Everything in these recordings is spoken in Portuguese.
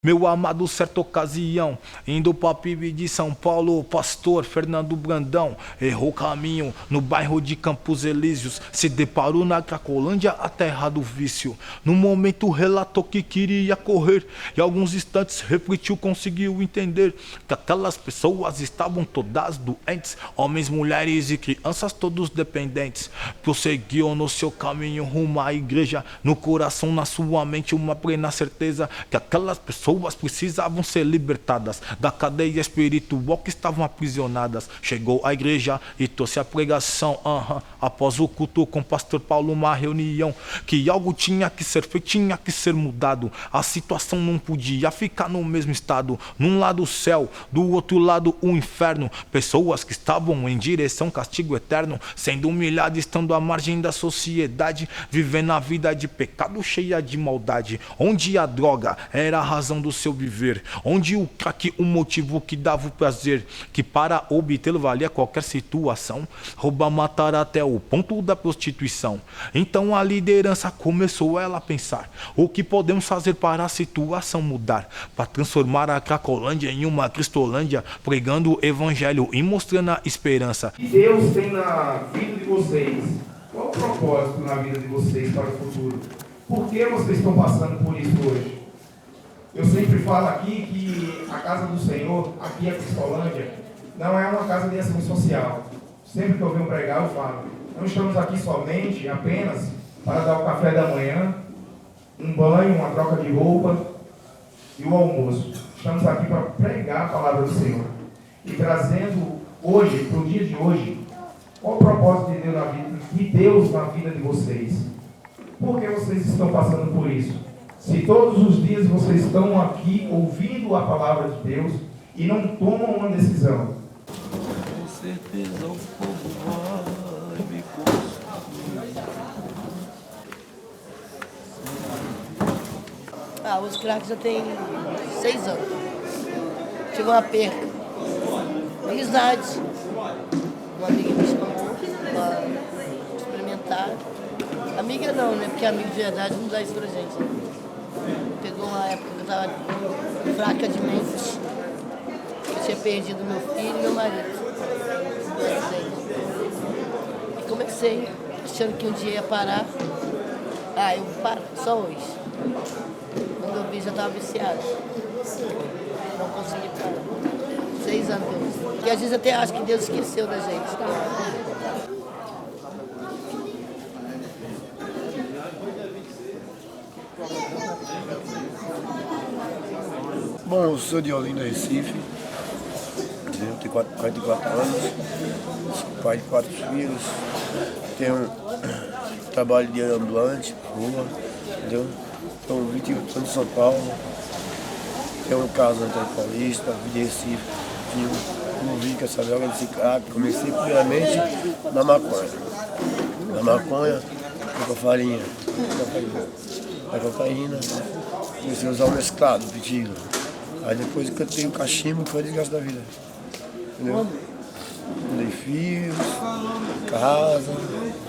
Meu amado, certa ocasião, indo pra PIB de São Paulo, o pastor Fernando Brandão errou caminho no bairro de Campos Elíseos, se deparou na Cracolândia, a terra do vício. No momento relatou que queria correr e alguns instantes refletiu, conseguiu entender que aquelas pessoas estavam todas doentes, homens, mulheres e crianças todos dependentes. Prosseguiu no seu caminho rumo à igreja, no coração, na sua mente, uma plena certeza que aquelas pessoas precisavam ser libertadas da cadeia espiritual que estavam aprisionadas. Chegou à igreja e trouxe a pregação. Após o culto com o pastor Paulo, uma reunião que algo tinha que ser feito, tinha que ser mudado. A situação não podia ficar no mesmo estado. Num lado o céu, do outro lado o inferno. Pessoas que estavam em direção ao castigo eterno, sendo humilhadas, estando à margem da sociedade, vivendo a vida de pecado cheia de maldade, onde a droga era a razão do seu viver, onde o crack o motivo que dava o prazer, que para obtê-lo valia qualquer situação, roubar, matar até o ponto da prostituição. Então a liderança começou ela a pensar: o que podemos fazer para a situação mudar, para transformar a Cracolândia em uma Cristolândia, pregando o evangelho e mostrando a esperança. Deus tem na vida de vocês. Qual o propósito na vida de vocês para o futuro? Por que vocês estão passando por isso hoje? Eu sempre falo aqui que a casa do Senhor, aqui a Cristolândia, não é uma casa de ação social. Sempre que eu venho pregar, eu falo: não estamos aqui somente, apenas, para dar o café da manhã, um banho, uma troca de roupa e o almoço. Estamos aqui para pregar a palavra do Senhor. E trazendo hoje, para o dia de hoje, qual o propósito de Deus na vida de vocês? Por que vocês estão passando por isso? Se todos os dias vocês estão aqui ouvindo a palavra de Deus e não tomam uma decisão. Com certeza o povo vai me consumir. Os craques já tem 6 anos. Tive uma perca. Amizade. Uma amiga me chamou para experimentar. Amiga não, né? Porque amigo de verdade não dá isso pra gente. Pegou uma época que eu estava fraca de mente. Eu tinha perdido meu filho e meu marido. E comecei achando que um dia ia parar. Eu paro, só hoje. Quando eu vi, já estava viciado. Não consegui parar. 6 anos. E às vezes até acho que Deus esqueceu da gente. Bom, eu sou de Olinda, Recife, tenho 44 anos, sou pai de 4 filhos, tenho trabalho de ambulante, rua, entendeu? Estou 28 anos em São Paulo, tenho casa na Antônio Paulista, vim de Recife, não vi que essa droga desse crack. Comecei primeiramente na maconha. Na maconha, com a farinha, a cocaína, comecei a usar o mesclado, o pitilo. Aí depois que eu tenho o cachimbo, foi a desgraça da vida. Entendeu? Dei filhos, casa,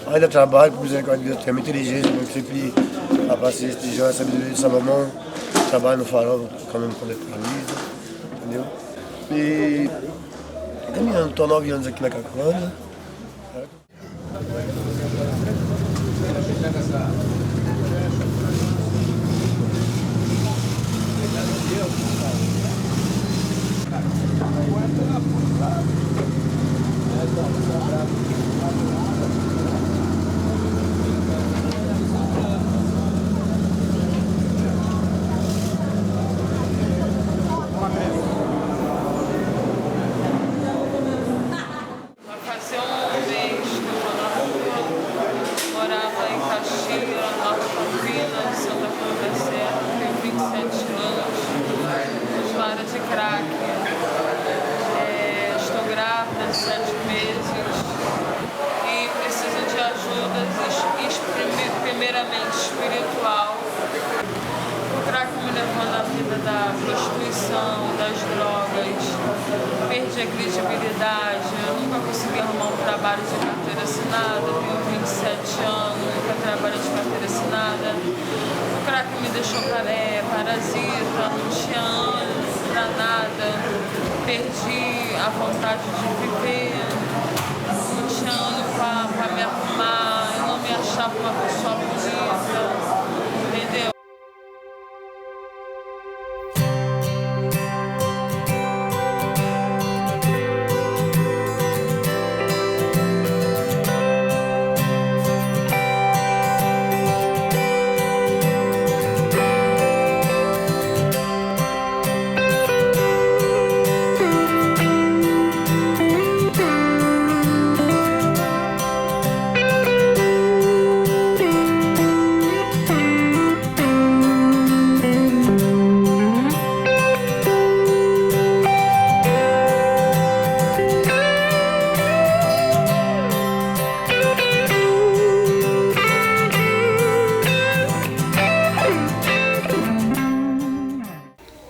ainda trabalho, por misericórdia de Deus, tenho muita inteligência, eu sempre a paciência de Jó, a sabedoria de Salomão, trabalho no farol, caminhando com a camisa, entendeu? E caminhando, estou há 9 anos aqui na Cracolândia. Estou grávida de 7 meses e preciso de ajuda, primeiramente espiritual. O crack me levou na vida da prostituição, das drogas. perdi a credibilidade, eu nunca consegui arrumar um trabalho de carteira assinada, tenho 27 anos, nunca trabalhei de carteira assinada. O crack me deixou parasita, não tinha ânimo pra nada, perdi a vontade de viver, não tinha ânimo pra me arrumar, eu não me achava uma pessoa bonita, entendeu?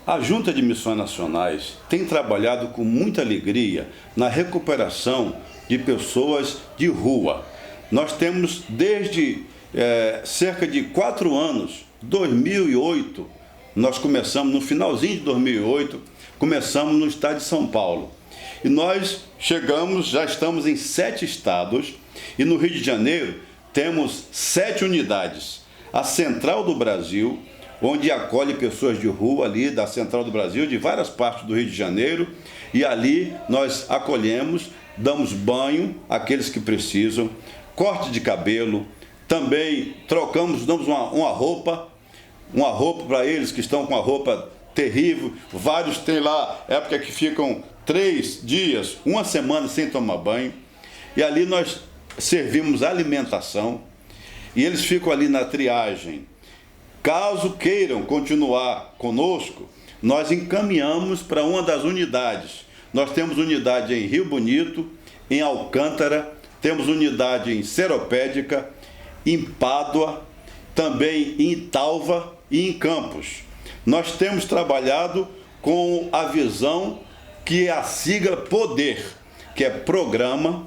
A Junta de Missões Nacionais tem trabalhado com muita alegria na recuperação de pessoas de rua. Nós temos desde cerca de 4 anos, 2008, nós começamos no finalzinho de 2008, começamos no estado de São Paulo. E nós chegamos, já estamos em 7 estados e no Rio de Janeiro temos 7 unidades. A Central do Brasil, onde acolhe pessoas de rua ali da Central do Brasil, de várias partes do Rio de Janeiro, e ali nós acolhemos, damos banho àqueles que precisam, corte de cabelo, também damos uma roupa para eles que estão com a roupa terrível. Vários têm lá época que ficam 3 dias, 1 semana sem tomar banho, e ali nós servimos alimentação, e eles ficam ali na triagem. Caso queiram continuar conosco, nós encaminhamos para uma das unidades. Nós temos unidade em Rio Bonito, em Alcântara, temos unidade em Seropédica, em Pádua, também em Italva e em Campos. Nós temos trabalhado com a visão que é a sigla PODER, que é Programa,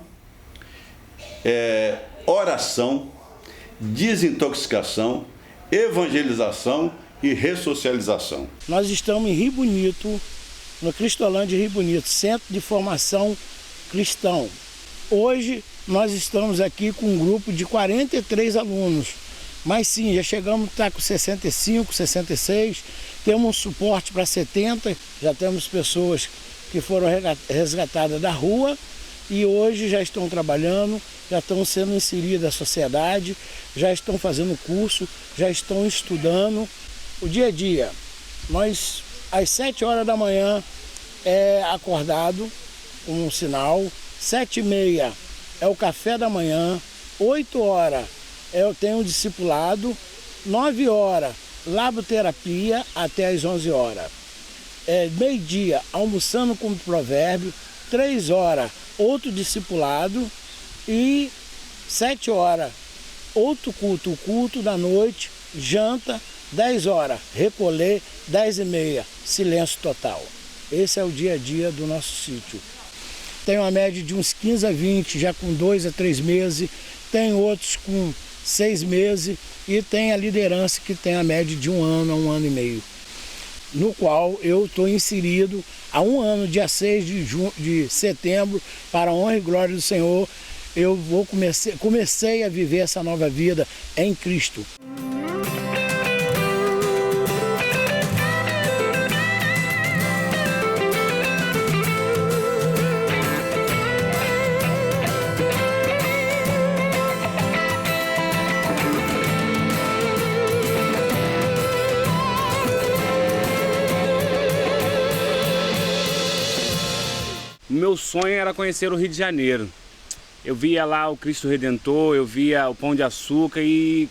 Oração, Desintoxicação, Evangelização e Ressocialização. Nós estamos em Rio Bonito, no Cristolândia Rio Bonito, Centro de Formação Cristão. Hoje nós estamos aqui com um grupo de 43 alunos, mas sim, já chegamos a estar com 65, 66, temos um suporte para 70, já temos pessoas que foram resgatadas da rua e hoje já estão trabalhando, já estão sendo inseridas na sociedade, já estão fazendo curso, já estão estudando. O dia a dia, nós às 7 horas da manhã é acordado, um sinal, 7h30 é o café da manhã, 8 horas eu tenho um discipulado, 9 horas laboterapia até às 11 horas. Meio-dia almoçando com provérbio, 3 horas outro discipulado e 7 horas outro culto, o culto da noite, janta, 10 horas, recolher, 10h30, silêncio total. Esse é o dia a dia do nosso sítio. Tem uma média de uns 15 a 20, já com 2 a 3 meses, tem outros com 6 meses e tem a liderança que tem a média de 1 ano a 1 ano e meio, no qual eu estou inserido há 1 ano, dia 6 de setembro, para a honra e glória do Senhor. Eu comecei a viver essa nova vida em Cristo. Meu sonho era conhecer o Rio de Janeiro. Eu via lá o Cristo Redentor, eu via o Pão de Açúcar e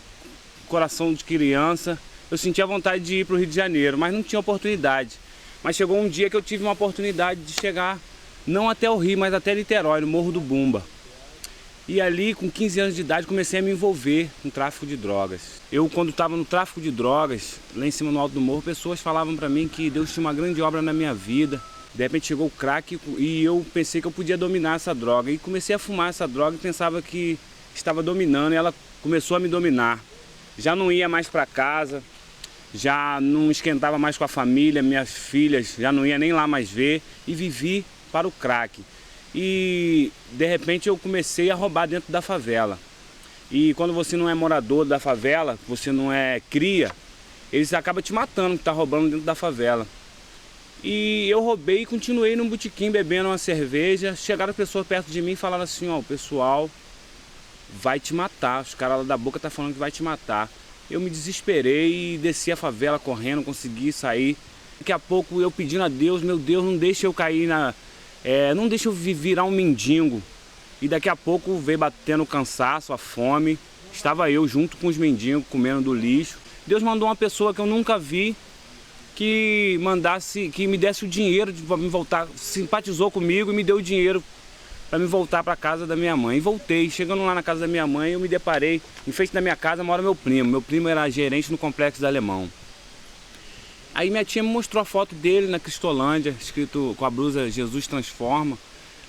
coração de criança. Eu sentia vontade de ir para o Rio de Janeiro, mas não tinha oportunidade. Mas chegou um dia que eu tive uma oportunidade de chegar, não até o Rio, mas até Niterói, no Morro do Bumba. E ali, com 15 anos de idade, comecei a me envolver com tráfico de drogas. Eu, quando estava no tráfico de drogas, lá em cima no alto do morro, pessoas falavam para mim que Deus tinha uma grande obra na minha vida. De repente chegou o crack e eu pensei que eu podia dominar essa droga. E comecei a fumar essa droga e pensava que estava dominando, e ela começou a me dominar. Já não ia mais para casa, já não esquentava mais com a família, minhas filhas, já não ia nem lá mais ver, e vivi para o crack. E de repente eu comecei a roubar dentro da favela. E quando você não é morador da favela, você não é cria, eles acabam te matando, que está roubando dentro da favela. E eu roubei e continuei no botequim bebendo uma cerveja. Chegaram pessoas perto de mim e falaram assim, ó, o pessoal vai te matar, os caras lá da boca tá falando que vai te matar. Eu me desesperei e desci a favela correndo, consegui sair. Daqui a pouco eu pedindo a Deus, meu Deus, não deixa eu cair não deixa eu virar um mendigo. E daqui a pouco veio batendo o cansaço, a fome. Estava eu junto com os mendigos comendo do lixo. Deus mandou uma pessoa que eu nunca vi, que me desse o dinheiro para me voltar, simpatizou comigo e me deu o dinheiro para me voltar para a casa da minha mãe. E voltei. Chegando lá na casa da minha mãe, eu me deparei, em frente da minha casa mora meu primo. Meu primo era gerente no Complexo da Alemão. Aí minha tia me mostrou a foto dele na Cristolândia, escrito com a blusa Jesus Transforma.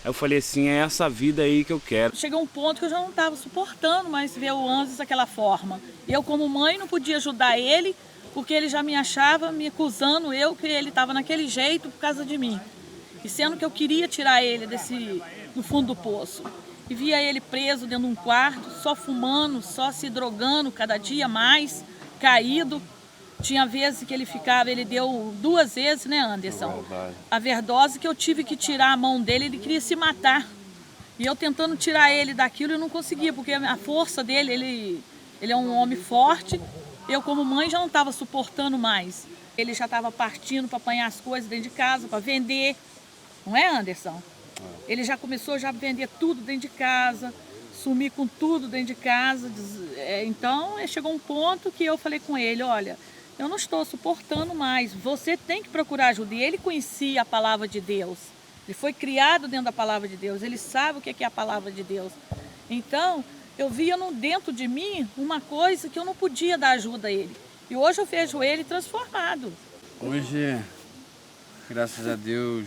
Aí eu falei assim, é essa vida aí que eu quero. Chegou um ponto que eu já não estava suportando mais ver o Anzos daquela forma. Eu, como mãe, não podia ajudar ele, porque ele já me achava, me acusando que ele estava naquele jeito por causa de mim. E sendo que eu queria tirar ele do fundo do poço. E via ele preso dentro de um quarto, só fumando, só se drogando cada dia mais, caído. Tinha vezes que ele deu 2 vezes, né, Anderson? A overdose, que eu tive que tirar a mão dele, ele queria se matar. E eu tentando tirar ele daquilo e não conseguia, porque a força dele, ele é um homem forte. Eu, como mãe, já não estava suportando mais. Ele já estava partindo para apanhar as coisas dentro de casa, para vender. Não é, Anderson? Ele já começou a vender tudo dentro de casa, sumir com tudo dentro de casa. Então, chegou um ponto que eu falei com ele, olha, eu não estou suportando mais, você tem que procurar ajuda. E ele conhecia a palavra de Deus, ele foi criado dentro da palavra de Deus, ele sabe o que é a palavra de Deus. Então, eu via dentro de mim uma coisa que eu não podia dar ajuda a ele. E hoje eu vejo ele transformado. Hoje, graças a Deus,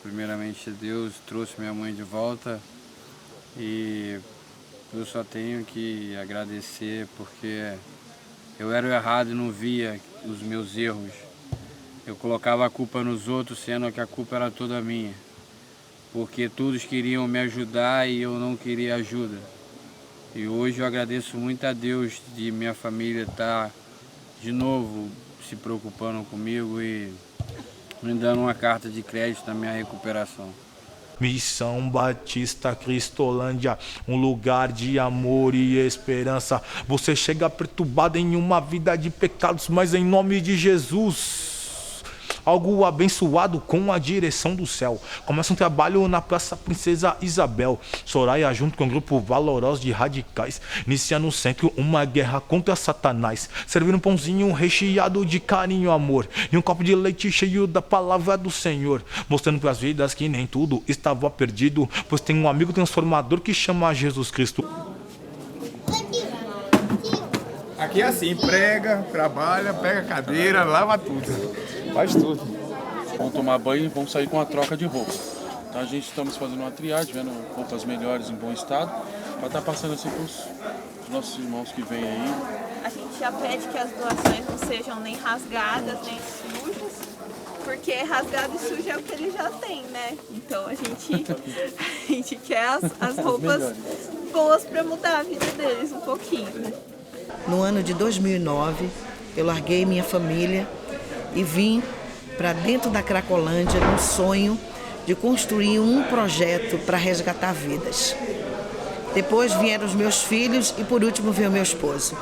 primeiramente Deus trouxe minha mãe de volta e eu só tenho que agradecer, porque eu era o errado e não via os meus erros. Eu colocava a culpa nos outros, sendo que a culpa era toda minha. Porque todos queriam me ajudar e eu não queria ajuda. E hoje eu agradeço muito a Deus de minha família estar de novo se preocupando comigo e me dando uma carta de crédito na minha recuperação. Missão Batista Cristolândia, um lugar de amor e esperança. Você chega perturbado em uma vida de pecados, mas em nome de Jesus, algo abençoado com a direção do céu. Começa um trabalho na Praça Princesa Isabel. Soraya, junto com um grupo valoroso de radicais, inicia no centro uma guerra contra Satanás. Servir um pãozinho recheado de carinho e amor, e um copo de leite cheio da palavra do Senhor, mostrando para as vidas que nem tudo estava perdido, pois tem um amigo transformador que chama Jesus Cristo. Aqui é assim, prega, trabalha, pega cadeira, lava tudo. Faz tudo. Vamos tomar banho e vamos sair com a troca de roupa. Então a gente estamos fazendo uma triagem, vendo roupas melhores em bom estado, para estar passando assim para os nossos irmãos que vêm aí. A gente já pede que as doações não sejam nem rasgadas, nem sujas, porque rasgado e sujo é o que ele já tem, né? Então a gente quer as roupas boas para mudar a vida deles um pouquinho, né? No ano de 2009, eu larguei minha família e vim para dentro da Cracolândia num sonho de construir um projeto para resgatar vidas. Depois vieram os meus filhos e por último veio meu esposo.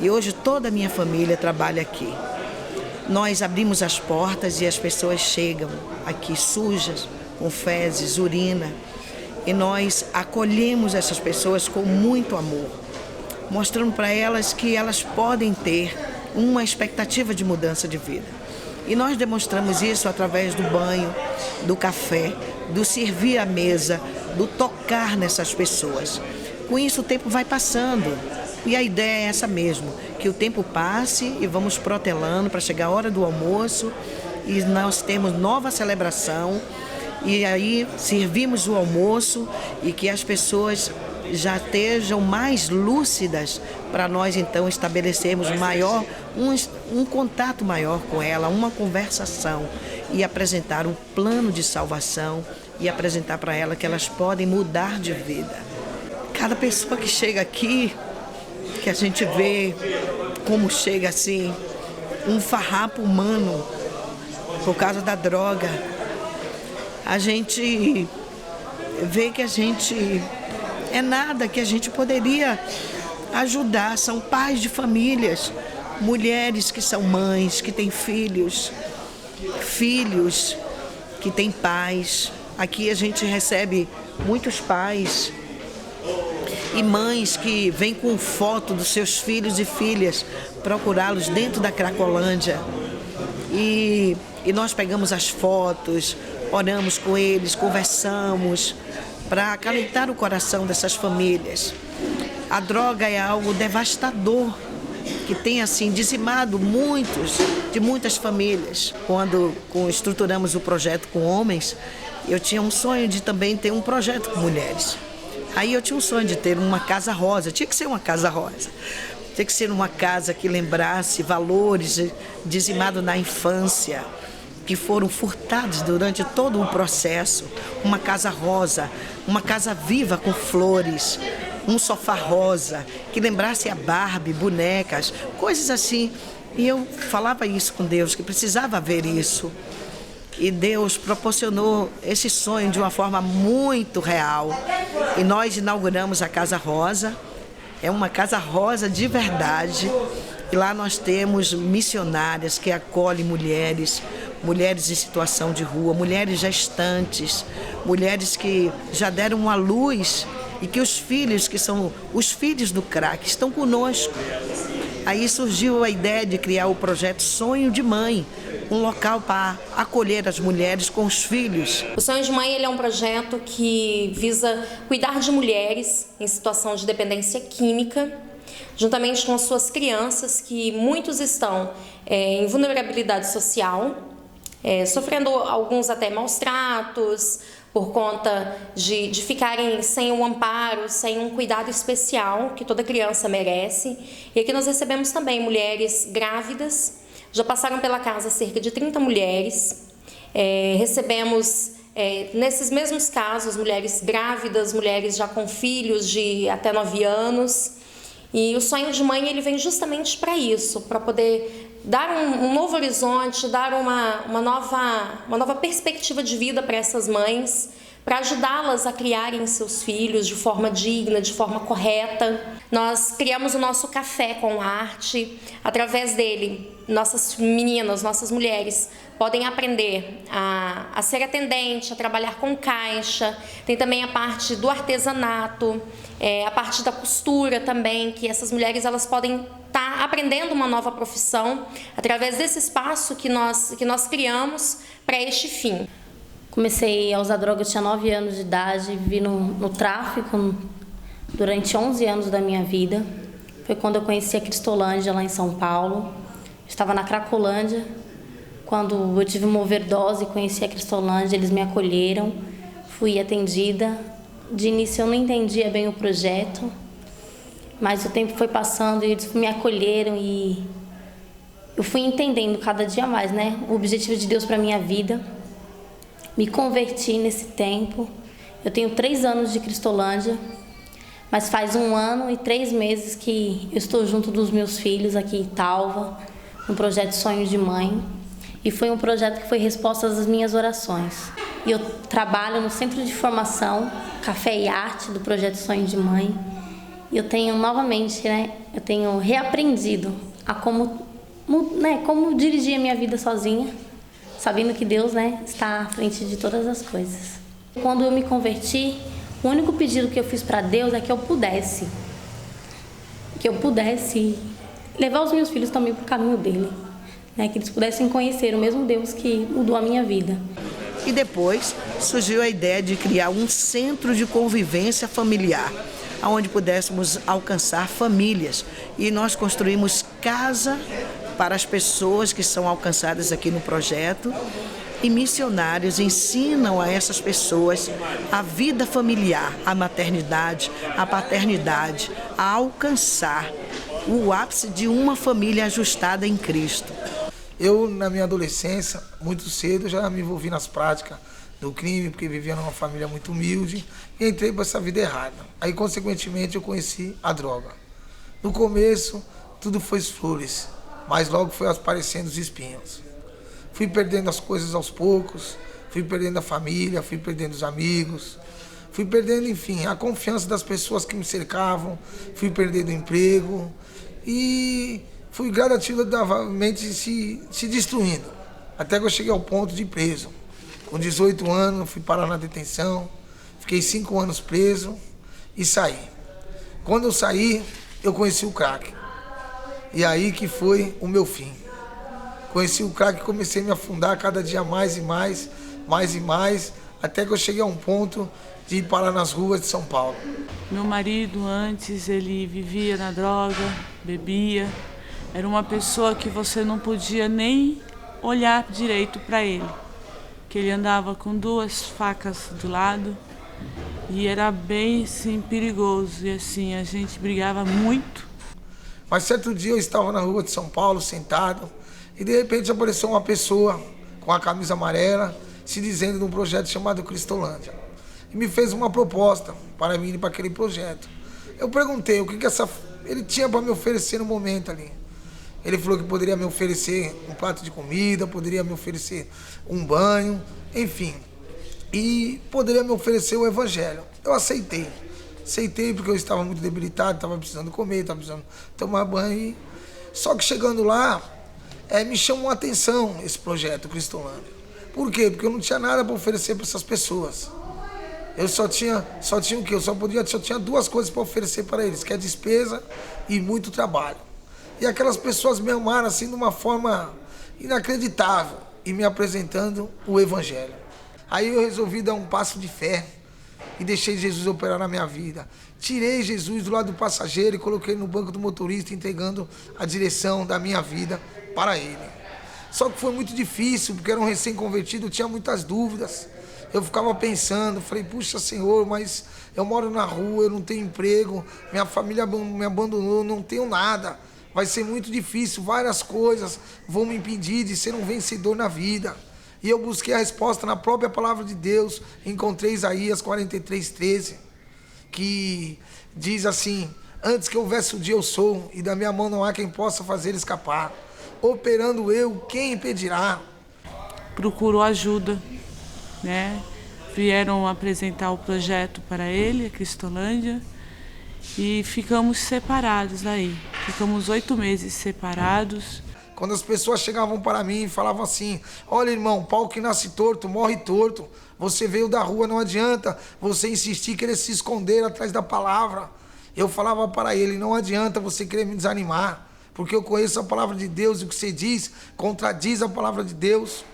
E hoje toda a minha família trabalha aqui. Nós abrimos as portas e as pessoas chegam aqui sujas, com fezes, urina. E nós acolhemos essas pessoas com muito amor, mostrando para elas que elas podem ter uma expectativa de mudança de vida. E nós demonstramos isso através do banho, do café, do servir à mesa, do tocar nessas pessoas. Com isso o tempo vai passando e a ideia é essa mesmo, que o tempo passe e vamos protelando para chegar a hora do almoço e nós temos nova celebração. E aí servimos o almoço e que as pessoas já estejam mais lúcidas para nós então estabelecermos um contato maior com ela, uma conversação e apresentar um plano de salvação e apresentar para ela que elas podem mudar de vida. Cada pessoa que chega aqui, que a gente vê como chega assim, um farrapo humano por causa da droga, a gente vê que a gente é nada, que a gente poderia ajudar. São pais de famílias, mulheres que são mães, que têm filhos que têm pais. Aqui a gente recebe muitos pais e mães que vêm com foto dos seus filhos e filhas procurá-los dentro da Cracolândia. E nós pegamos as fotos, oramos com eles, conversamos para acalentar o coração dessas famílias. A droga é algo devastador que tem assim dizimado muitas famílias. Quando estruturamos o projeto com homens, eu tinha um sonho de também ter um projeto com mulheres. Aí eu tinha um sonho de ter uma casa rosa, tinha que ser uma casa rosa. Tinha que ser uma casa que lembrasse valores dizimados na infância, que foram furtados durante todo o processo. Uma casa rosa, uma casa viva com flores, um sofá rosa, que lembrasse a Barbie, bonecas, coisas assim. E eu falava isso com Deus, que precisava haver isso. E Deus proporcionou esse sonho de uma forma muito real. E nós inauguramos a Casa Rosa. É uma casa rosa de verdade. E lá nós temos missionárias que acolhem mulheres em situação de rua, mulheres gestantes, mulheres que já deram à luz e que os filhos, que são os filhos do crack, estão conosco. Aí surgiu a ideia de criar o projeto Sonho de Mãe, um local para acolher as mulheres com os filhos. O Sonho de Mãe ele é um projeto que visa cuidar de mulheres em situação de dependência química, juntamente com as suas crianças, que muitos estão em vulnerabilidade social, sofrendo alguns até maus tratos, por conta de ficarem sem um amparo, sem um cuidado especial que toda criança merece. E aqui nós recebemos também mulheres grávidas, já passaram pela casa cerca de 30 mulheres. Recebemos, nesses mesmos casos, mulheres grávidas, mulheres já com filhos de até 9 anos. E o Sonho de Mãe ele vem justamente para isso, para poder dar um novo horizonte, dar uma nova perspectiva de vida para essas mães, para ajudá-las a criarem seus filhos de forma digna, de forma correta. Nós criamos o nosso café com arte. Através dele, nossas meninas, nossas mulheres podem aprender a ser atendente, a trabalhar com caixa. Tem também a parte do artesanato, a parte da costura também, que essas mulheres elas podem estar aprendendo uma nova profissão através desse espaço que nós criamos para este fim. Comecei a usar droga, eu tinha 9 anos de idade, vivi no tráfico durante 11 anos da minha vida. Foi quando eu conheci a Cristolândia lá em São Paulo. Estava na Cracolândia, quando eu tive uma overdose, conheci a Cristolândia, eles me acolheram, fui atendida. De início eu não entendia bem o projeto, mas o tempo foi passando e eles me acolheram e eu fui entendendo cada dia mais, né, o objetivo de Deus para minha vida. Me converti nesse tempo. Eu tenho 3 anos de Cristolândia, mas faz 1 ano e 3 meses que eu estou junto dos meus filhos aqui em Talva, no projeto Sonho de Mãe. E foi um projeto que foi resposta às minhas orações. E eu trabalho no Centro de Formação, Café e Arte, do projeto Sonho de Mãe. E eu tenho novamente, eu tenho reaprendido a como dirigir a minha vida sozinha, sabendo que Deus, está à frente de todas as coisas. Quando eu me converti, o único pedido que eu fiz para Deus é que eu pudesse levar os meus filhos também para o caminho dele, que eles pudessem conhecer o mesmo Deus que mudou a minha vida. E depois surgiu a ideia de criar um centro de convivência familiar, onde pudéssemos alcançar famílias. E nós construímos casa para as pessoas que são alcançadas aqui no projeto. E missionários ensinam a essas pessoas a vida familiar, a maternidade, a paternidade, a alcançar o ápice de uma família ajustada em Cristo. Eu, na minha adolescência, muito cedo, já me envolvi nas práticas do crime, porque vivia numa família muito humilde e entrei para essa vida errada. Aí, consequentemente, eu conheci a droga. No começo, tudo foi flores, mas logo foi aparecendo os espinhos. Fui perdendo as coisas aos poucos, fui perdendo a família, fui perdendo os amigos, fui perdendo, enfim, a confiança das pessoas que me cercavam, fui perdendo o emprego e fui gradativamente se destruindo, até que eu cheguei ao ponto de ir preso. Com 18 anos, fui parar na detenção, fiquei 5 anos preso e saí. Quando eu saí, eu conheci o crack. E aí que foi o meu fim. Conheci o crack e comecei a me afundar cada dia mais e mais, até que eu cheguei a um ponto de ir parar nas ruas de São Paulo. Meu marido, antes, ele vivia na droga, bebia. Era uma pessoa que você não podia nem olhar direito para ele. Que ele andava com 2 facas do lado e era bem, assim, perigoso. E assim, a gente brigava muito. Mas certo dia eu estava na rua de São Paulo, sentado, e de repente apareceu uma pessoa com a camisa amarela, se dizendo de um projeto chamado Cristolândia. E me fez uma proposta para mim ir para aquele projeto. Eu perguntei o que ele tinha para me oferecer no momento ali. Ele falou que poderia me oferecer um prato de comida, poderia me oferecer um banho, enfim. E poderia me oferecer o evangelho. Eu aceitei. Aceitei porque eu estava muito debilitado, estava precisando comer, estava precisando tomar banho. Só que chegando lá, me chamou a atenção esse projeto Cristolândia. Por quê? Porque eu não tinha nada para oferecer para essas pessoas. Eu só tinha o quê? Só tinha 2 coisas para oferecer para eles, que é despesa e muito trabalho. E aquelas pessoas me amaram assim de uma forma inacreditável e me apresentando o evangelho. Aí eu resolvi dar um passo de fé e deixei Jesus operar na minha vida. Tirei Jesus do lado do passageiro e coloquei no banco do motorista, entregando a direção da minha vida para ele. Só que foi muito difícil, porque era um recém-convertido, tinha muitas dúvidas. Eu ficava pensando, falei, puxa Senhor, mas eu moro na rua, eu não tenho emprego, minha família me abandonou, não tenho nada. Vai ser muito difícil, várias coisas vão me impedir de ser um vencedor na vida. E eu busquei a resposta na própria palavra de Deus, encontrei Isaías 43:13, que diz assim: antes que houvesse o dia eu sou, e da minha mão não há quem possa fazer escapar. Operando eu, quem impedirá? Procurou ajuda, né? Vieram apresentar o projeto para ele, a Cristolândia, e ficamos separados aí. Ficamos 8 meses separados. Quando as pessoas chegavam para mim e falavam assim: olha, irmão, pau que nasce torto, morre torto. Você veio da rua, não adianta você insistir, querer se esconder atrás da palavra. Eu falava para ele: não adianta você querer me desanimar, porque eu conheço a palavra de Deus e o que você diz contradiz a palavra de Deus.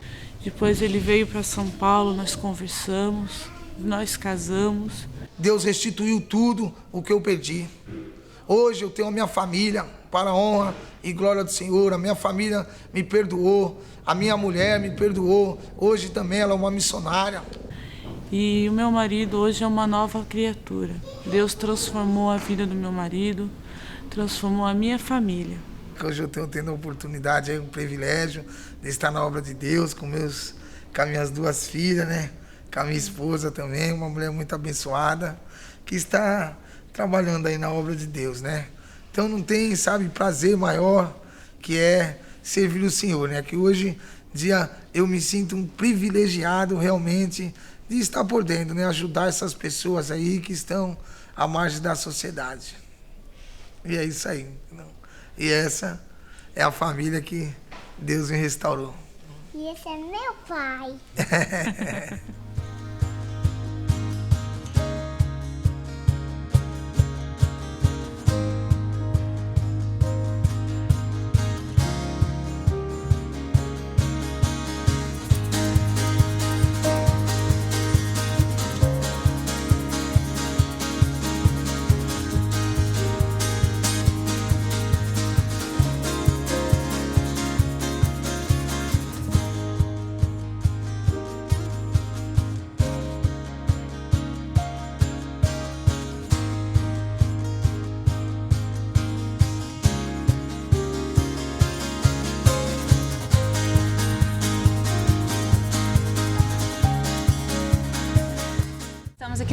Depois ele veio para São Paulo, nós conversamos, nós casamos. Deus restituiu tudo o que eu perdi. Hoje eu tenho a minha família, para a honra e glória do Senhor. A minha família me perdoou, a minha mulher me perdoou. Hoje também ela é uma missionária. E o meu marido hoje é uma nova criatura. Deus transformou a vida do meu marido, transformou a minha família. Hoje eu tenho tendo a oportunidade, um privilégio de estar na obra de Deus com as minhas 2 filhas, né? Com a minha esposa também, uma mulher muito abençoada, que está trabalhando aí na obra de Deus, né? Então não tem, sabe, prazer maior que é servir o Senhor, né? Que hoje dia eu me sinto um privilegiado realmente de estar por dentro, né? Ajudar essas pessoas aí que estão à margem da sociedade. E é isso aí. E essa é a família que Deus me restaurou. E esse é meu pai.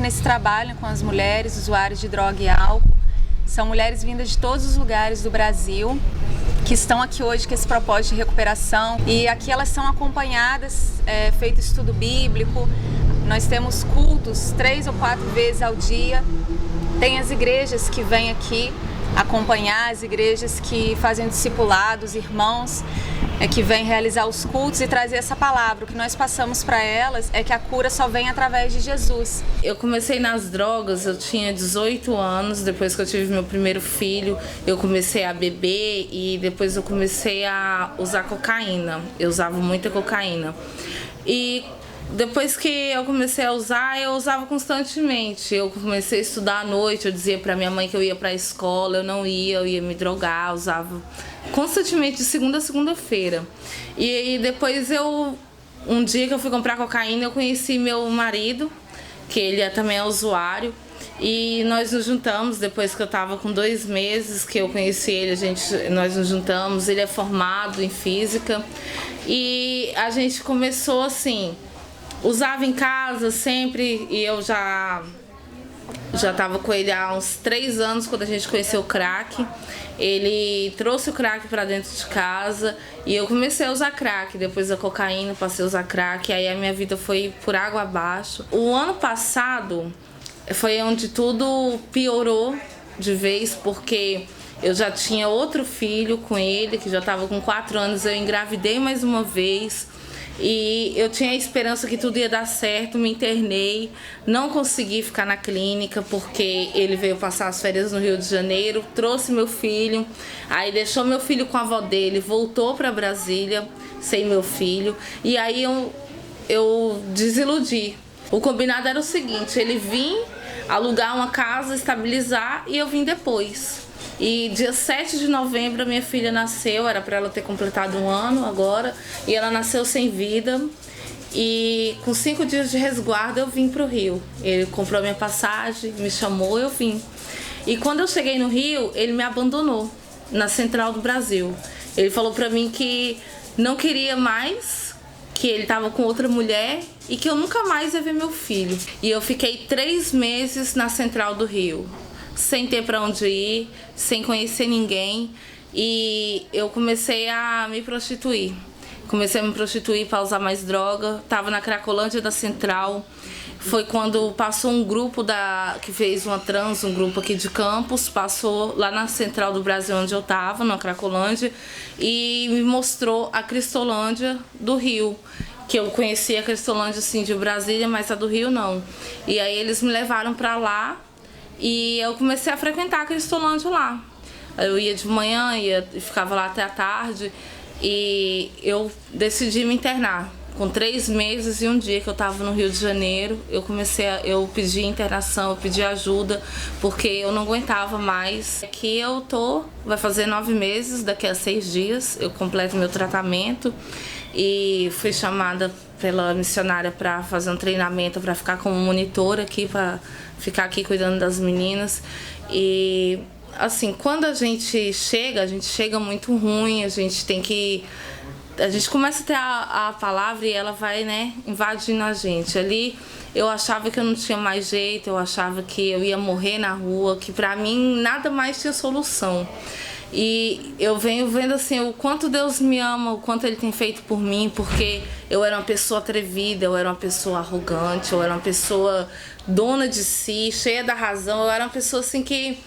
aqui nesse trabalho com as mulheres usuárias de droga e álcool. São mulheres vindas de todos os lugares do Brasil, que estão aqui hoje com esse propósito de recuperação. E aqui elas são acompanhadas, feito estudo bíblico. Nós temos cultos 3 ou 4 vezes ao dia. Tem as igrejas que vêm aqui acompanhar, as igrejas que fazem discipulados, irmãos que vêm realizar os cultos e trazer essa palavra. O que nós passamos para elas é que a cura só vem através de Jesus. Eu comecei nas drogas, eu tinha 18 anos, depois que eu tive meu primeiro filho, eu comecei a beber e depois eu comecei a usar cocaína. Eu usava muita cocaína. E depois que eu comecei a usar, eu usava constantemente. Eu comecei a estudar à noite, eu dizia pra minha mãe que eu ia pra escola, eu não ia, eu ia me drogar, usava constantemente de segunda a segunda-feira. E depois um dia que eu fui comprar cocaína, eu conheci meu marido, que ele também é usuário. E nós nos juntamos, depois que eu estava com 2 meses que eu conheci ele, nós nos juntamos, ele é formado em física. E a gente começou assim, usava em casa sempre, e eu já estava com ele há uns 3 anos quando a gente conheceu o crack. Ele trouxe o crack para dentro de casa e eu comecei a usar crack. Depois da cocaína passei a usar crack, aí a minha vida foi por água abaixo. O ano passado foi onde tudo piorou de vez, porque eu já tinha outro filho com ele, que já estava com 4 anos, eu engravidei mais uma vez. E eu tinha a esperança que tudo ia dar certo, me internei, não consegui ficar na clínica porque ele veio passar as férias no Rio de Janeiro, trouxe meu filho, aí deixou meu filho com a avó dele, voltou para Brasília sem meu filho, e aí eu desiludi. O combinado era o seguinte, ele vinha alugar uma casa, estabilizar e eu vim depois. E dia 7 de novembro a minha filha nasceu, era para ela ter completado 1 ano agora, e ela nasceu sem vida. E com 5 dias de resguardo eu vim para o Rio. Ele comprou minha passagem, me chamou, eu vim. E quando eu cheguei no Rio, ele me abandonou na Central do Brasil. Ele falou para mim que não queria mais, que ele estava com outra mulher e que eu nunca mais ia ver meu filho. E eu fiquei 3 meses na Central do Rio, sem ter para onde ir, sem conhecer ninguém, e eu comecei a me prostituir. Comecei a me prostituir para usar mais droga, estava na Cracolândia da Central. Foi quando passou um grupo que fez uma trans, um grupo aqui de Campos, passou lá na Central do Brasil onde eu estava, na Cracolândia, e me mostrou a Cristolândia do Rio, que eu conhecia a Cristolândia assim, de Brasília, mas a do Rio não. E aí eles me levaram para lá, e eu comecei a frequentar a Cristolândia lá. Eu ia de manhã, ficava lá até a tarde, e eu decidi me internar. Com 3 meses e 1 dia que eu estava no Rio de Janeiro, eu pedi internação, eu pedi ajuda, porque eu não aguentava mais. Aqui eu vai fazer 9 meses, daqui a 6 dias eu completo meu tratamento, e fui chamada pela missionária para fazer um treinamento para ficar como monitora aqui, para ficar aqui cuidando das meninas. E assim, quando a gente chega muito ruim, a gente começa a ter a palavra e ela vai, invadindo a gente. Ali eu achava que eu não tinha mais jeito, eu achava que eu ia morrer na rua, que pra mim nada mais tinha solução. E eu venho vendo assim o quanto Deus me ama, o quanto Ele tem feito por mim, porque eu era uma pessoa atrevida, eu era uma pessoa arrogante, eu era uma pessoa dona de si, cheia da razão, eu era uma pessoa assim que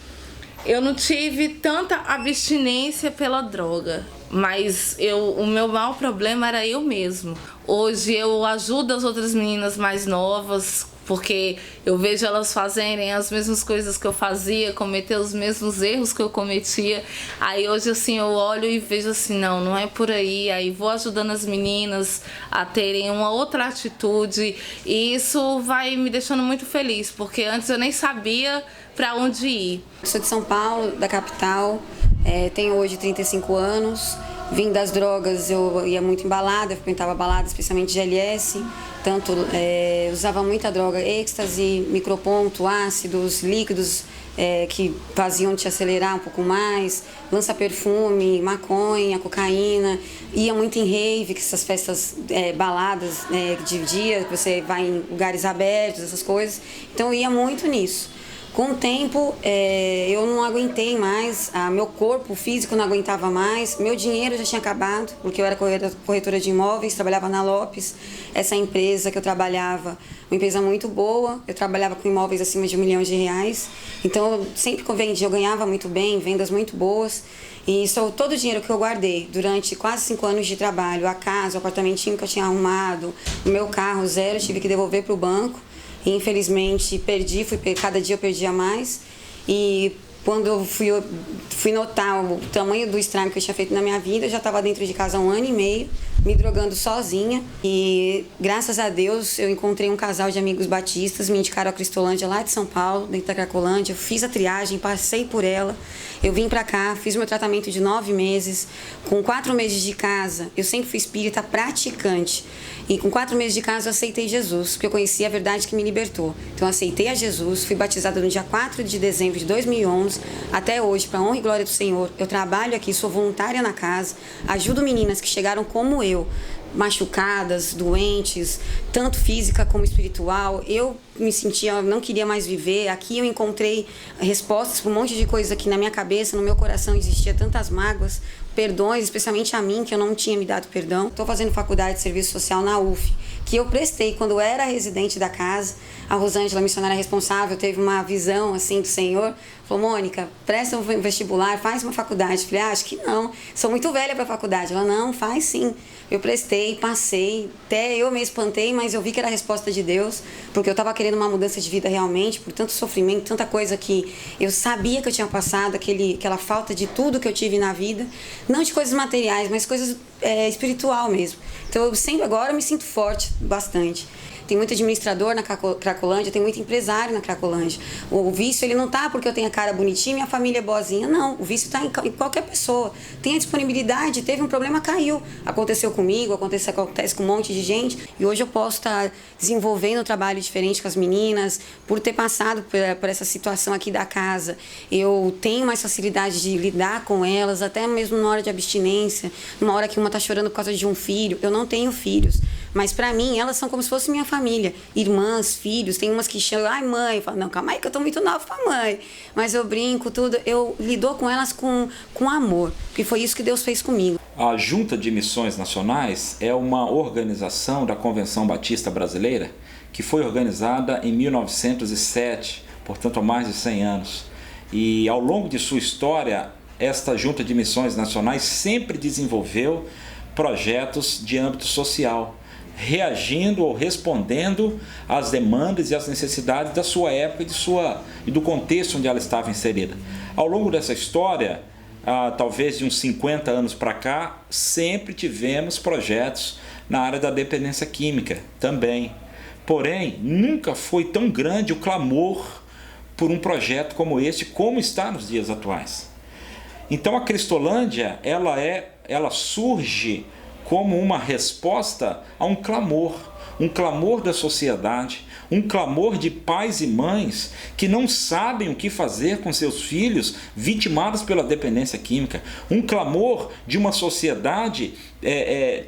eu não tive tanta abstinência pela droga, mas o meu maior problema era eu mesmo. Hoje eu ajudo as outras meninas mais novas, porque eu vejo elas fazerem as mesmas coisas que eu fazia, cometer os mesmos erros que eu cometia. Aí hoje assim eu olho e vejo assim, não é por aí. Aí vou ajudando as meninas a terem uma outra atitude, e isso vai me deixando muito feliz, porque antes eu nem sabia para onde ir. Eu sou de São Paulo, da capital, tenho hoje 35 anos vim das drogas, eu ia muito em balada, eu frequentava balada, especialmente GLS, usava muita droga, êxtase, microponto, ácidos, líquidos, que faziam te acelerar um pouco mais, lança-perfume, maconha, cocaína, ia muito em rave, que essas festas, baladas de dia, que você vai em lugares abertos, essas coisas, então eu ia muito nisso. Com o tempo, eu não aguentei mais, meu corpo físico não aguentava mais, meu dinheiro já tinha acabado, porque eu era corretora de imóveis, trabalhava na Lopes, essa empresa que eu trabalhava, uma empresa muito boa, eu trabalhava com imóveis acima de R$1 milhão, então sempre que eu vendia eu ganhava muito bem, vendas muito boas, e todo o dinheiro que eu guardei durante quase 5 anos de trabalho, a casa, o apartamentinho que eu tinha arrumado, o meu carro zero, eu tive que devolver para o banco. E, infelizmente, cada dia eu perdia mais. E quando eu fui notar o tamanho do estrago que eu tinha feito na minha vida, eu já estava dentro de casa há 1 ano e meio, me drogando sozinha. E, graças a Deus, eu encontrei um casal de amigos batistas, me indicaram a Cristolândia lá de São Paulo, dentro da Cracolândia. Eu fiz a triagem, passei por ela. Eu vim pra cá, fiz meu tratamento de 9 meses. Com 4 meses de casa, eu sempre fui espírita praticante. E com 4 meses de casa eu aceitei Jesus, porque eu conheci a verdade que me libertou. Então eu aceitei a Jesus, fui batizada no dia 4 de dezembro de 2011, até hoje, para honra e glória do Senhor. Eu trabalho aqui, sou voluntária na casa, ajudo meninas que chegaram como eu, machucadas, doentes, tanto física como espiritual. Eu me sentia, não queria mais viver. Aqui eu encontrei respostas para um monte de coisas que na minha cabeça, no meu coração existia tantas mágoas, perdões, especialmente a mim, que eu não tinha me dado perdão. Estou fazendo faculdade de serviço social na UF, que eu prestei quando eu era residente da casa. A Rosângela, missionária responsável, teve uma visão assim do Senhor. Falou, Mônica, presta um vestibular, faz uma faculdade. Eu falei, acho que não, sou muito velha para faculdade. Ela, não, faz sim. Eu prestei, passei, até eu me espantei, mas eu vi que era a resposta de Deus, porque eu estava querendo uma mudança de vida realmente, por tanto sofrimento, tanta coisa que eu sabia que eu tinha passado, aquela falta de tudo que eu tive na vida, não de coisas materiais, mas coisas espiritual mesmo. Então eu sempre agora me sinto forte, bastante. Tem muito administrador na Cracolândia, tem muito empresário na Cracolândia. O vício, ele não tá porque eu tenho a cara bonitinha e minha família é boazinha, não. O vício tá em qualquer pessoa. Tem a disponibilidade, teve um problema, caiu. Aconteceu comigo, acontece com um monte de gente. E hoje eu posso estar desenvolvendo um trabalho diferente com as meninas, por ter passado por essa situação aqui da casa. Eu tenho mais facilidade de lidar com elas, até mesmo na hora de abstinência, numa hora que uma tá chorando por causa de um filho. Eu não tenho filhos. Mas para mim, elas são como se fosse minha família. Irmãs, filhos, tem umas que chamam, ai mãe, eu falo, não, calma aí que eu tô muito nova pra mãe. Mas eu brinco, tudo, eu lido com elas com amor, porque foi isso que Deus fez comigo. A Junta de Missões Nacionais é uma organização da Convenção Batista Brasileira que foi organizada em 1907, portanto há mais de 100 anos. E ao longo de sua história, esta Junta de Missões Nacionais sempre desenvolveu projetos de âmbito social, reagindo ou respondendo às demandas e às necessidades da sua época e do contexto onde ela estava inserida. Ao longo dessa história, talvez de uns 50 anos para cá, sempre tivemos projetos na área da dependência química também. Porém, nunca foi tão grande o clamor por um projeto como este, como está nos dias atuais. Então a Cristolândia, ela surge como uma resposta a um clamor da sociedade, um clamor de pais e mães que não sabem o que fazer com seus filhos vitimados pela dependência química, um clamor de uma sociedade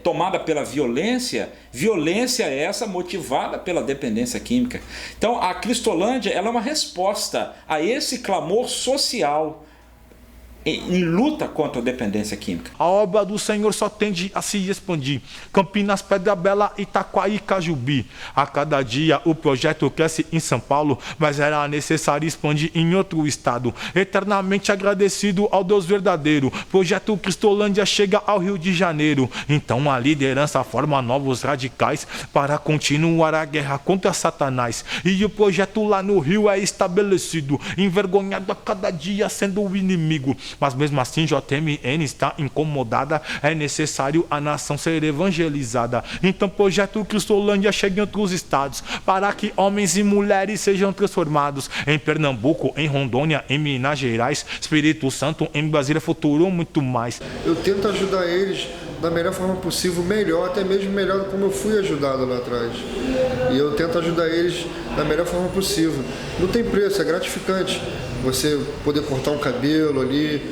tomada pela violência essa motivada pela dependência química. Então a Cristolândia, ela é uma resposta a esse clamor social em luta contra a dependência química. A obra do Senhor só tende a se expandir. Campinas, Pedra Bela, Itaquaí, Cajubi. A cada dia o projeto cresce em São Paulo, mas era necessário expandir em outro estado. Eternamente agradecido ao Deus verdadeiro, projeto Cristolândia chega ao Rio de Janeiro. Então a liderança forma novos radicais para continuar a guerra contra Satanás. E o projeto lá no Rio é estabelecido, envergonhado a cada dia sendo o inimigo. Mas mesmo assim JMN está incomodada, é necessário a nação ser evangelizada. Então projeto Cristolândia chega em outros estados, para que homens e mulheres sejam transformados. Em Pernambuco, em Rondônia, em Minas Gerais, Espírito Santo, em Brasília, futuro, muito mais. Eu tento ajudar eles da melhor forma possível, melhor, até mesmo melhor do como eu fui ajudado lá atrás. E eu tento ajudar eles da melhor forma possível. Não tem preço, é gratificante. Você poder cortar um cabelo ali,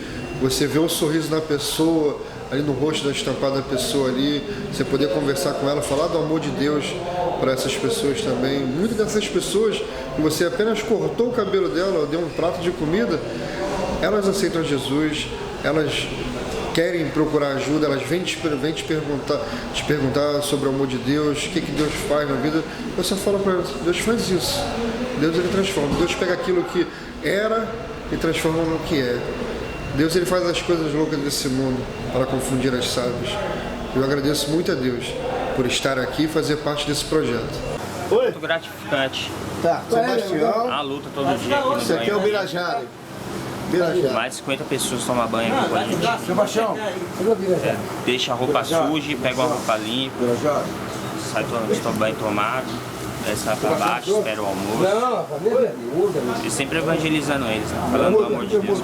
você ver o sorriso na pessoa, ali no rosto da estampada da pessoa ali, você poder conversar com ela, falar do amor de Deus para essas pessoas também. Muitas dessas pessoas que você apenas cortou o cabelo dela, deu um prato de comida, elas aceitam Jesus, elas querem procurar ajuda, elas vêm te perguntar sobre o amor de Deus, o que Deus faz na vida. Você fala para elas, Deus faz isso, Deus ele transforma, Deus pega aquilo que era e transforma no que é. Deus ele faz as coisas loucas desse mundo para confundir as sábias. Eu agradeço muito a Deus por estar aqui e fazer parte desse projeto. Muito gratificante. Tá, Sebastião. A luta todo dia aqui no Esse aqui é o Birajara. Mais de 50 pessoas tomam banho aqui com a gente. Sebastião. Deixa a roupa suja, pega uma roupa limpa, sai toma banho tomado, desce lá pra baixo, espera o almoço. E sempre evangelizando eles, né? Falando do amor de Deus.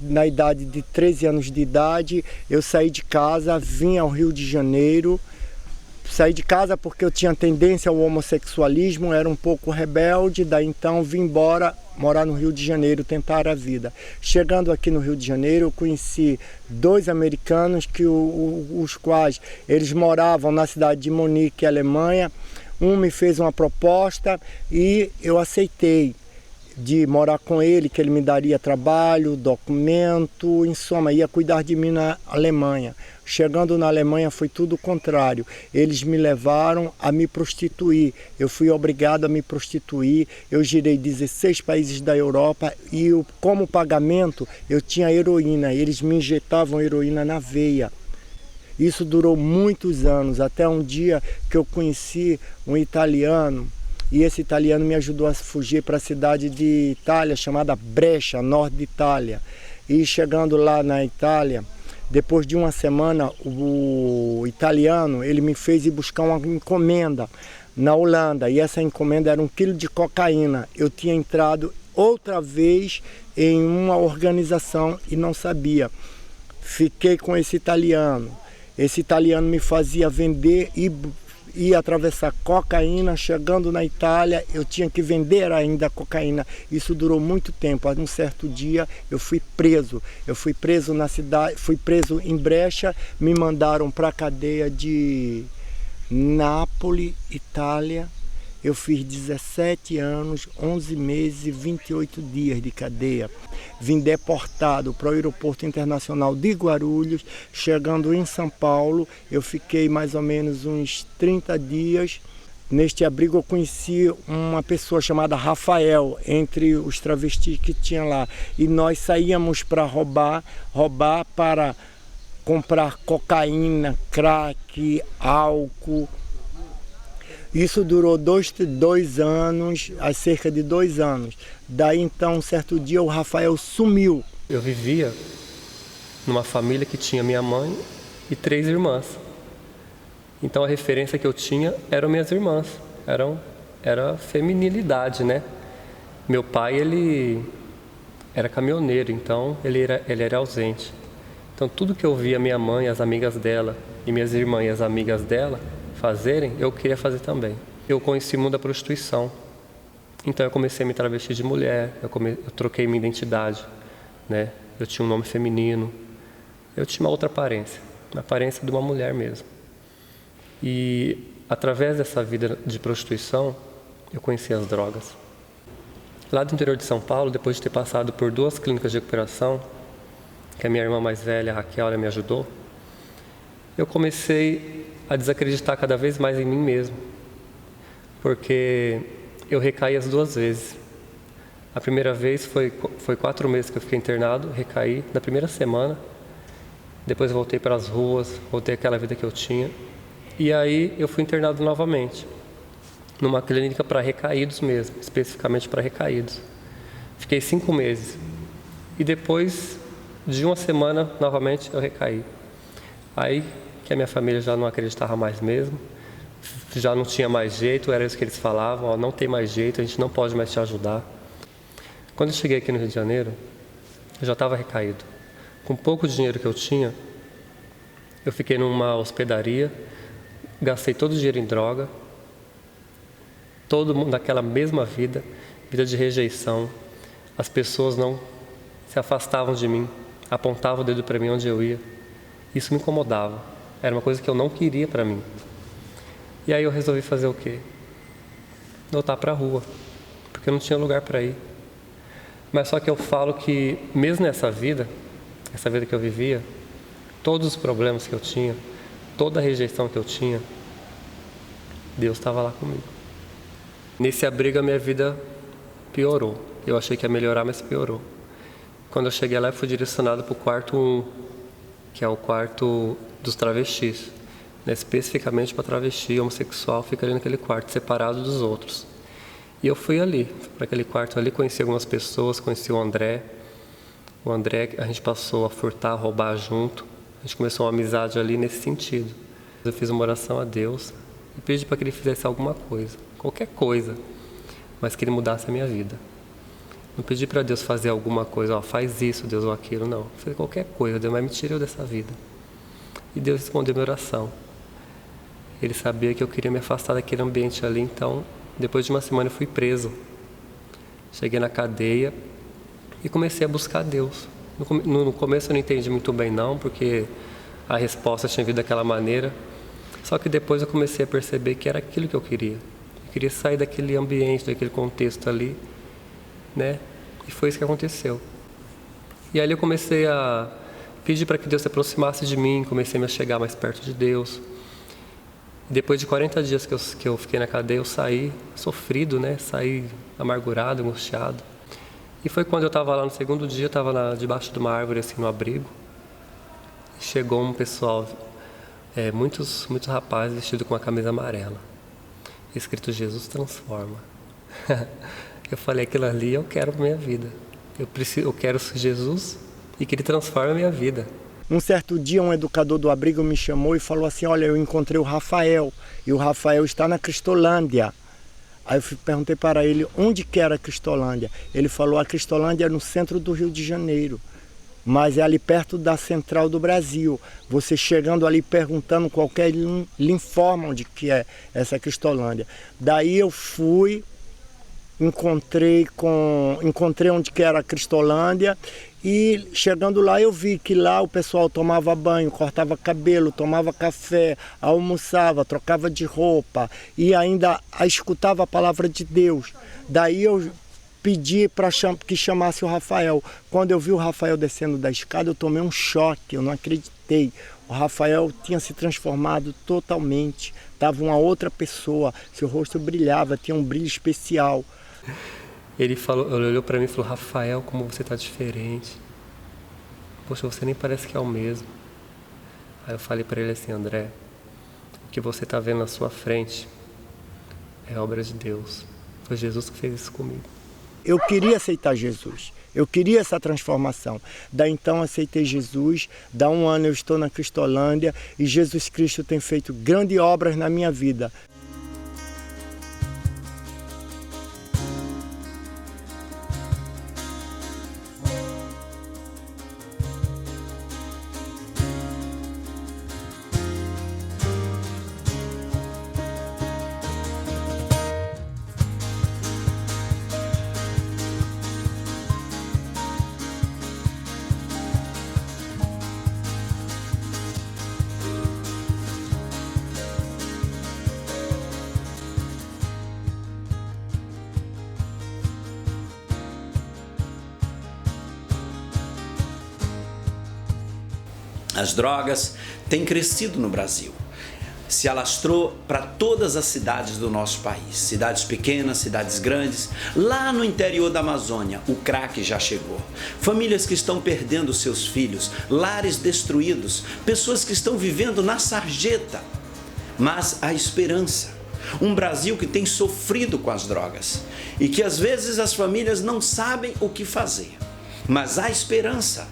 Na idade de 13 anos de idade, eu saí de casa, vim ao Rio de Janeiro. Saí de casa porque eu tinha tendência ao homossexualismo, era um pouco rebelde, daí então vim embora morar no Rio de Janeiro, tentar a vida. Chegando aqui no Rio de Janeiro, eu conheci 2 americanos, os quais eles moravam na cidade de Munique, Alemanha. Um me fez uma proposta e eu aceitei de morar com ele, que ele me daria trabalho, documento, em suma, ia cuidar de mim na Alemanha. Chegando na Alemanha foi tudo o contrário. Eles me levaram a me prostituir. Eu fui obrigado a me prostituir. Eu girei 16 países da Europa e como pagamento eu tinha heroína. Eles me injetavam heroína na veia. Isso durou muitos anos, até um dia que eu conheci um italiano. E esse italiano me ajudou a fugir para a cidade de Itália, chamada Brescia, norte de Itália. E chegando lá na Itália, depois de uma semana, o italiano ele me fez ir buscar uma encomenda na Holanda. E essa encomenda era 1 quilo de cocaína. Eu tinha entrado outra vez em uma organização e não sabia. Fiquei com esse italiano. Esse italiano me fazia vender e atravessar cocaína. Chegando na Itália, eu tinha que vender ainda cocaína. Isso durou muito tempo. Um certo dia eu fui preso. Eu fui preso na cidade, fui preso em Brescia, me mandaram para a cadeia de Nápoles, Itália. Eu fiz 17 anos, 11 meses e 28 dias de cadeia. Vim deportado para o aeroporto internacional de Guarulhos. Chegando em São Paulo, eu fiquei mais ou menos uns 30 dias. Neste abrigo eu conheci uma pessoa chamada Rafael, entre os travestis que tinha lá. E nós saíamos para roubar para comprar cocaína, crack, álcool. Isso durou dois anos, há cerca de 2 anos. Daí então, um certo dia, o Rafael sumiu. Eu vivia numa família que tinha minha mãe e 3 irmãs. Então a referência que eu tinha eram minhas irmãs, era feminilidade, né? Meu pai, ele era caminhoneiro, então ele era ausente. Então tudo que eu via minha mãe, as amigas dela, e minhas irmãs e as amigas dela fazerem, eu queria fazer também. Eu conheci o mundo da prostituição. Então eu comecei a me travestir de mulher, eu troquei minha identidade, né? Eu tinha um nome feminino, eu tinha uma outra aparência, uma aparência de uma mulher mesmo. E através dessa vida de prostituição, eu conheci as drogas. Lá do interior de São Paulo, depois de ter passado por 2 clínicas de recuperação, que a minha irmã mais velha, a Raquel, ela me ajudou, eu comecei a desacreditar cada vez mais em mim mesmo, porque eu recaí as 2 vezes. A primeira vez foi 4 meses que eu fiquei internado, recaí na primeira semana, depois voltei para as ruas, voltei àquela vida que eu tinha, e aí eu fui internado novamente, numa clínica para recaídos mesmo, especificamente para recaídos. Fiquei 5 meses, E depois de uma semana, novamente, eu recaí. Aí que a minha família já não acreditava mais mesmo, já não tinha mais jeito, era isso que eles falavam, ó, não tem mais jeito, a gente não pode mais te ajudar. Quando eu cheguei aqui no Rio de Janeiro, eu já estava recaído. Com pouco dinheiro que eu tinha, eu fiquei numa hospedaria, gastei todo o dinheiro em droga, todo mundo naquela mesma vida de rejeição. As pessoas não se afastavam de mim, apontavam o dedo para mim onde eu ia. Isso me incomodava, era uma coisa que eu não queria para mim. E aí eu resolvi fazer o quê? Voltar para a rua, porque eu não tinha lugar para ir. Mas só que eu falo que mesmo nessa vida, essa vida que eu vivia, todos os problemas que eu tinha, toda a rejeição que eu tinha, Deus estava lá comigo. Nesse abrigo a minha vida piorou. Eu achei que ia melhorar, mas piorou. Quando eu cheguei lá, eu fui direcionado para o quarto 1, que é o quarto dos travestis. Especificamente para travesti, homossexual, fica ali naquele quarto, separado dos outros. E eu fui ali, para aquele quarto ali, conheci algumas pessoas, conheci o André. O André, a gente passou a furtar, a roubar junto. A gente começou uma amizade ali nesse sentido. Eu fiz uma oração a Deus e pedi para que Ele fizesse alguma coisa, qualquer coisa, mas que Ele mudasse a minha vida. Não pedi para Deus fazer alguma coisa, ó, faz isso, Deus, ou aquilo, não. Fiz qualquer coisa, Deus, mas me tirou dessa vida. E Deus respondeu minha oração. Ele sabia que eu queria me afastar daquele ambiente ali, então, depois de uma semana eu fui preso. Cheguei na cadeia e comecei a buscar Deus. No começo eu não entendi muito bem não, porque a resposta tinha vindo daquela maneira. Só que depois eu comecei a perceber que era aquilo que eu queria. Eu queria sair daquele ambiente, daquele contexto ali, né? E foi isso que aconteceu. E ali eu comecei a pedir para que Deus se aproximasse de mim, comecei a me chegar mais perto de Deus. E depois de 40 dias que eu fiquei na cadeia, eu saí sofrido, né? Saí amargurado, angustiado. E foi quando eu estava lá no segundo dia, eu estava debaixo de uma árvore, assim, no abrigo. E chegou um pessoal, muitos rapazes vestidos com uma camisa amarela. Escrito Jesus transforma. Eu falei, aquilo ali eu quero para minha vida. Eu quero Jesus e que Ele transforme a minha vida. Um certo dia, um educador do abrigo me chamou e falou assim, olha, eu encontrei o Rafael, e o Rafael está na Cristolândia. Aí eu perguntei para ele, onde que era a Cristolândia? Ele falou, a Cristolândia é no centro do Rio de Janeiro, mas é ali perto da Central do Brasil. Você chegando ali perguntando, qualquer lhe informa onde que é essa Cristolândia. Daí eu fui, encontrei onde que era a Cristolândia, e chegando lá eu vi que lá o pessoal tomava banho, cortava cabelo, tomava café, almoçava, trocava de roupa e ainda escutava a palavra de Deus. Daí eu pedi para que chamasse o Rafael. Quando eu vi o Rafael descendo da escada, eu tomei um choque, eu não acreditei. O Rafael tinha se transformado totalmente, estava uma outra pessoa, seu rosto brilhava, tinha um brilho especial. Ele olhou para mim e falou, Rafael, como você está diferente. Poxa, você nem parece que é o mesmo. Aí eu falei para ele assim, André, o que você está vendo na sua frente é obra de Deus. Foi Jesus que fez isso comigo. Eu queria aceitar Jesus, eu queria essa transformação. Daí então aceitei Jesus, dá um ano eu estou na Cristolândia e Jesus Cristo tem feito grandes obras na minha vida. As drogas têm crescido no Brasil. Se alastrou para todas as cidades do nosso país, cidades pequenas, cidades grandes. Lá no interior da Amazônia, o crack já chegou. Famílias que estão perdendo seus filhos, lares destruídos, pessoas que estão vivendo na sarjeta. Mas há esperança. Um Brasil que tem sofrido com as drogas e que às vezes as famílias não sabem o que fazer. mas há esperança.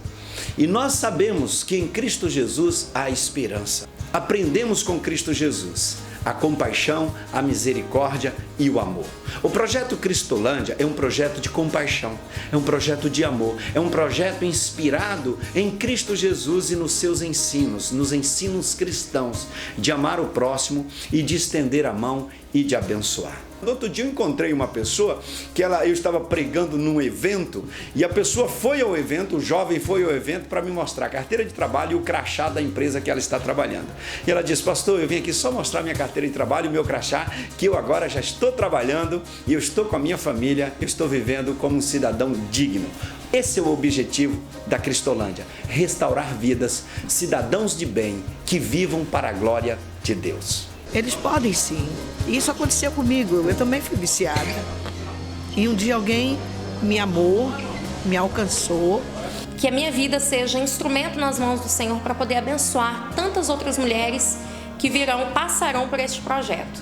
E nós sabemos que em Cristo Jesus há esperança. Aprendemos com Cristo Jesus a compaixão, a misericórdia e o amor. O projeto Cristolândia é um projeto de compaixão, é um projeto de amor, é um projeto inspirado em Cristo Jesus e nos seus ensinos, nos ensinos cristãos, de amar o próximo e de estender a mão e de abençoar. No outro dia eu encontrei uma pessoa que eu estava pregando num evento e a pessoa foi ao evento, o jovem foi ao evento para me mostrar a carteira de trabalho e o crachá da empresa que ela está trabalhando. E ela disse: pastor, eu vim aqui só mostrar minha carteira de trabalho e meu crachá, que eu agora já estou trabalhando e eu estou com a minha família, eu estou vivendo como um cidadão digno. Esse é o objetivo da Cristolândia, restaurar vidas, cidadãos de bem que vivam para a glória de Deus. Eles podem sim. Isso aconteceu comigo, eu também fui viciada. E um dia alguém me amou, me alcançou. Que a minha vida seja instrumento nas mãos do Senhor para poder abençoar tantas outras mulheres que passarão por este projeto.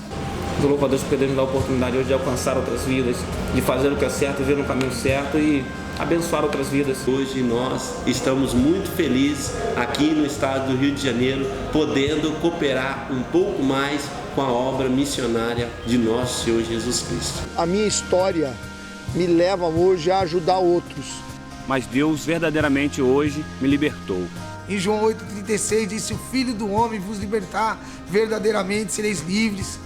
Eu louvo a Deus por poder nos dar a oportunidade hoje de alcançar outras vidas, de fazer o que é certo, viver no caminho certo e abençoar outras vidas. Hoje nós estamos muito felizes aqui no estado do Rio de Janeiro, podendo cooperar um pouco mais com a obra missionária de nosso Senhor Jesus Cristo. A minha história me leva hoje a ajudar outros. Mas Deus verdadeiramente hoje me libertou. Em João 8,36 diz: se o Filho do Homem vos libertar, verdadeiramente sereis livres.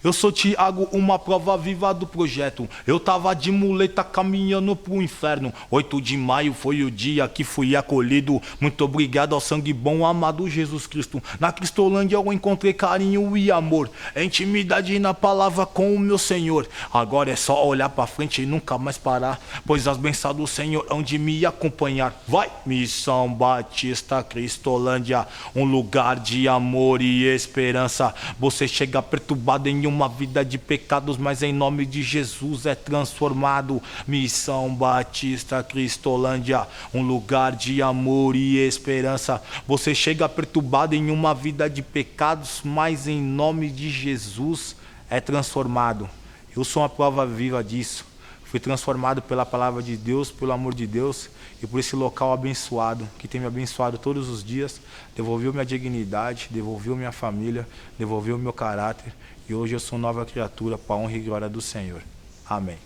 Eu sou Thiago, uma prova viva do projeto. Eu tava de muleta caminhando pro inferno. 8 de maio foi o dia que fui acolhido. Muito obrigado ao sangue bom, amado Jesus Cristo. Na Cristolândia eu encontrei carinho e amor, intimidade na palavra com o meu Senhor. Agora é só olhar pra frente e nunca mais parar, pois as bênçãos do Senhor hão de me acompanhar. Vai! Missão Batista Cristolândia, um lugar de amor e esperança. Você chega perturbado em uma vida de pecados, mas em nome de Jesus é transformado. Missão Batista Cristolândia, um lugar de amor e esperança. Você chega perturbado em uma vida de pecados, mas em nome de Jesus é transformado. Eu sou uma prova viva disso. Fui transformado pela palavra de Deus, pelo amor de Deus e por esse local abençoado, que tem me abençoado todos os dias, devolveu minha dignidade, devolveu minha família, devolveu meu caráter, e hoje eu sou nova criatura para a honra e glória do Senhor. Amém.